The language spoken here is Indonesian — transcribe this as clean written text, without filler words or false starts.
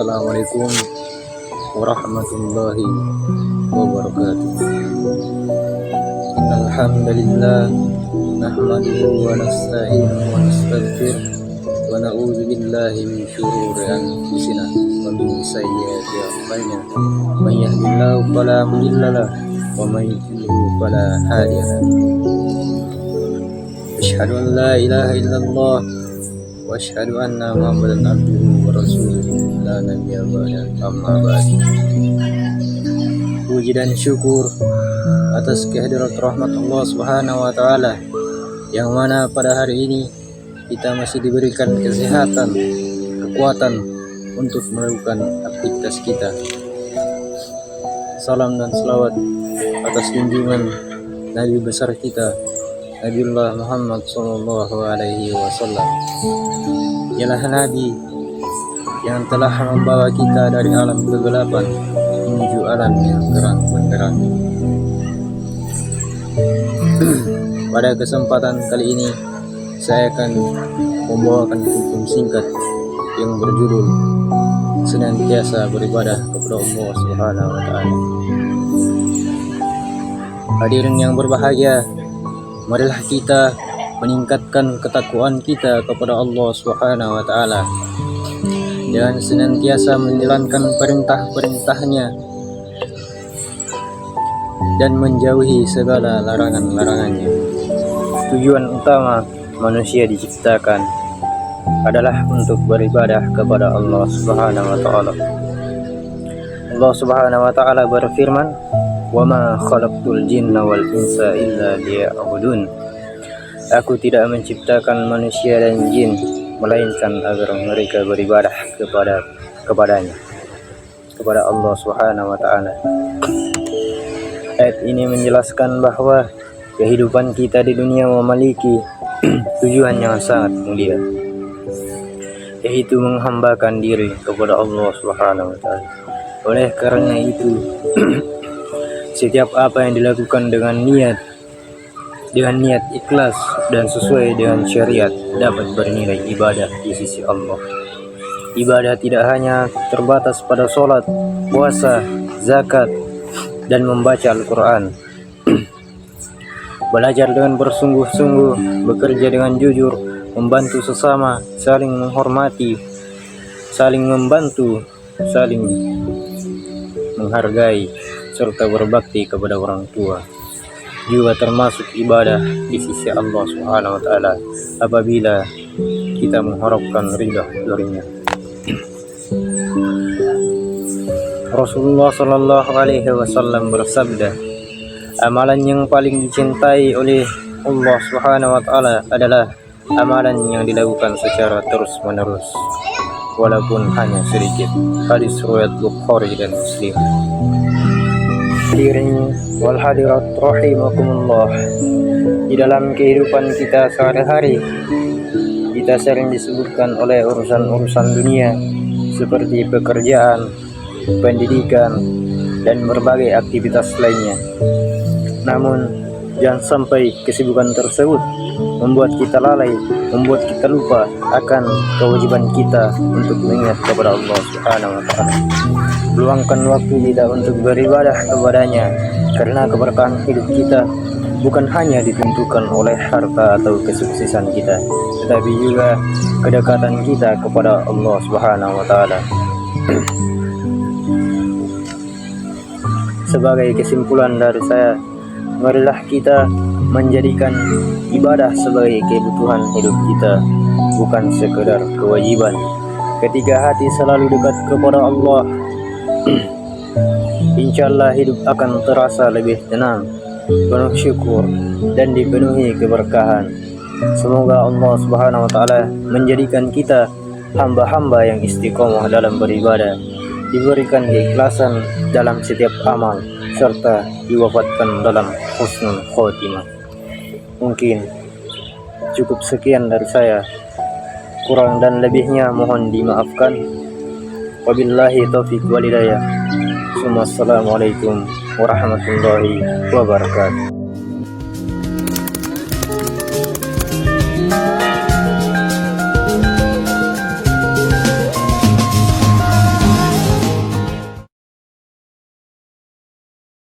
Assalamualaikum warahmatullahi wabarakatuh. Alhamdulillah, nahmaduhu wa nasta'inuhu wa nastaghfiruh wa na'udzu billahi min shururi anfusina wa min sayyiati a'malina. May yahdihillahu fala mudilla lahu wa may yudlil fala hadiya lahu. Asyhadu an la ilaha illallah wa asyhadu anna Muhammadan abduhu wa rasuluh la nabiyya ba'da, amma ba'd. Puji dan syukur atas kehadirat rahmat Allah Subhanahu wa taala, yang mana pada hari ini kita masih diberikan kesehatan, kekuatan untuk melakukan aktivitas kita. Salam dan selawat atas junjungan Nabi besar kita, Nabiullah Muhammad sallallahu alaihi wasallam. Ialah Nabi yang telah membawa kita dari alam kegelapan menuju alam yang terang benderang. Pada kesempatan kali ini saya akan membawakan hukum singkat yang berjudul senantiasa beribadah kepada Allah Subhanahu wa taala. Hadirin yang berbahagia, marilah kita meningkatkan ketakwaan kita kepada Allah Subhanahu wa taala dengan senantiasa menjalankan perintah-perintahnya dan menjauhi segala larangan-larangannya. Tujuan utama manusia diciptakan adalah untuk beribadah kepada Allah Subhanahu wa taala. Allah Subhanahu wa taala berfirman, "Wa ma khalaqtul jinna wal insa illa liya'budun." Aku tidak menciptakan manusia dan jin melainkan agar mereka beribadah kepada Allah Subhanahu wa taala. Ayat ini menjelaskan bahwa kehidupan kita di dunia memiliki tujuan yang sangat mulia, yaitu menghambakan diri kepada Allah Subhanahu wa taala. Oleh karena itu, setiap apa yang dilakukan dengan niat ikhlas dan sesuai dengan syariat dapat bernilai ibadah di sisi Allah. Ibadah tidak hanya terbatas pada sholat, puasa, zakat, dan membaca Al-Quran. Belajar dengan bersungguh-sungguh, bekerja dengan jujur, membantu sesama, saling menghormati, saling membantu, saling menghargai, serta berbakti kepada orang tua juga termasuk ibadah di sisi Allah Subhanahu wa taala apabila kita mengharapkan ridha darinya. Rasulullah sallallahu alaihi wasallam bersabda, amalan yang paling dicintai oleh Allah Subhanahu wa taala adalah amalan yang dilakukan secara terus-menerus walaupun hanya sedikit. Hadis riwayat Bukhari dan Muslim. Hadirin wal hadirat rahimakumullah, di dalam kehidupan kita sehari-hari kita sering disebutkan oleh urusan-urusan dunia seperti pekerjaan, pendidikan, dan berbagai aktivitas lainnya. Namun jangan sampai kesibukan tersebut membuat kita lalai, membuat kita lupa akan kewajiban kita untuk mengingat kepada Allah Subhanahu wa taala. Luangkan waktu kita untuk beribadah kepadanya, karena keberkahan hidup kita bukan hanya ditentukan oleh harta atau kesuksesan kita, tetapi juga kedekatan kita kepada Allah Subhanahu wa taala. Sebagai kesimpulan dari saya, marilah kita menjadikan ibadah sebagai kebutuhan hidup kita, bukan sekedar kewajiban. Ketika hati selalu dekat kepada Allah, insyaallah hidup akan terasa lebih tenang, penuh syukur, dan dipenuhi keberkahan. Semoga Allah Subhanahu wa taala menjadikan kita hamba-hamba yang istiqomah dalam beribadah, diberikan keikhlasan dalam setiap amal, serta diwafatkan dalam husnul khotimah. Mungkin cukup sekian dari saya, kurang dan lebihnya mohon dimaafkan. Wabillahi taufiq walhidayah. Assalamualaikum warahmatullahi wabarakatuh.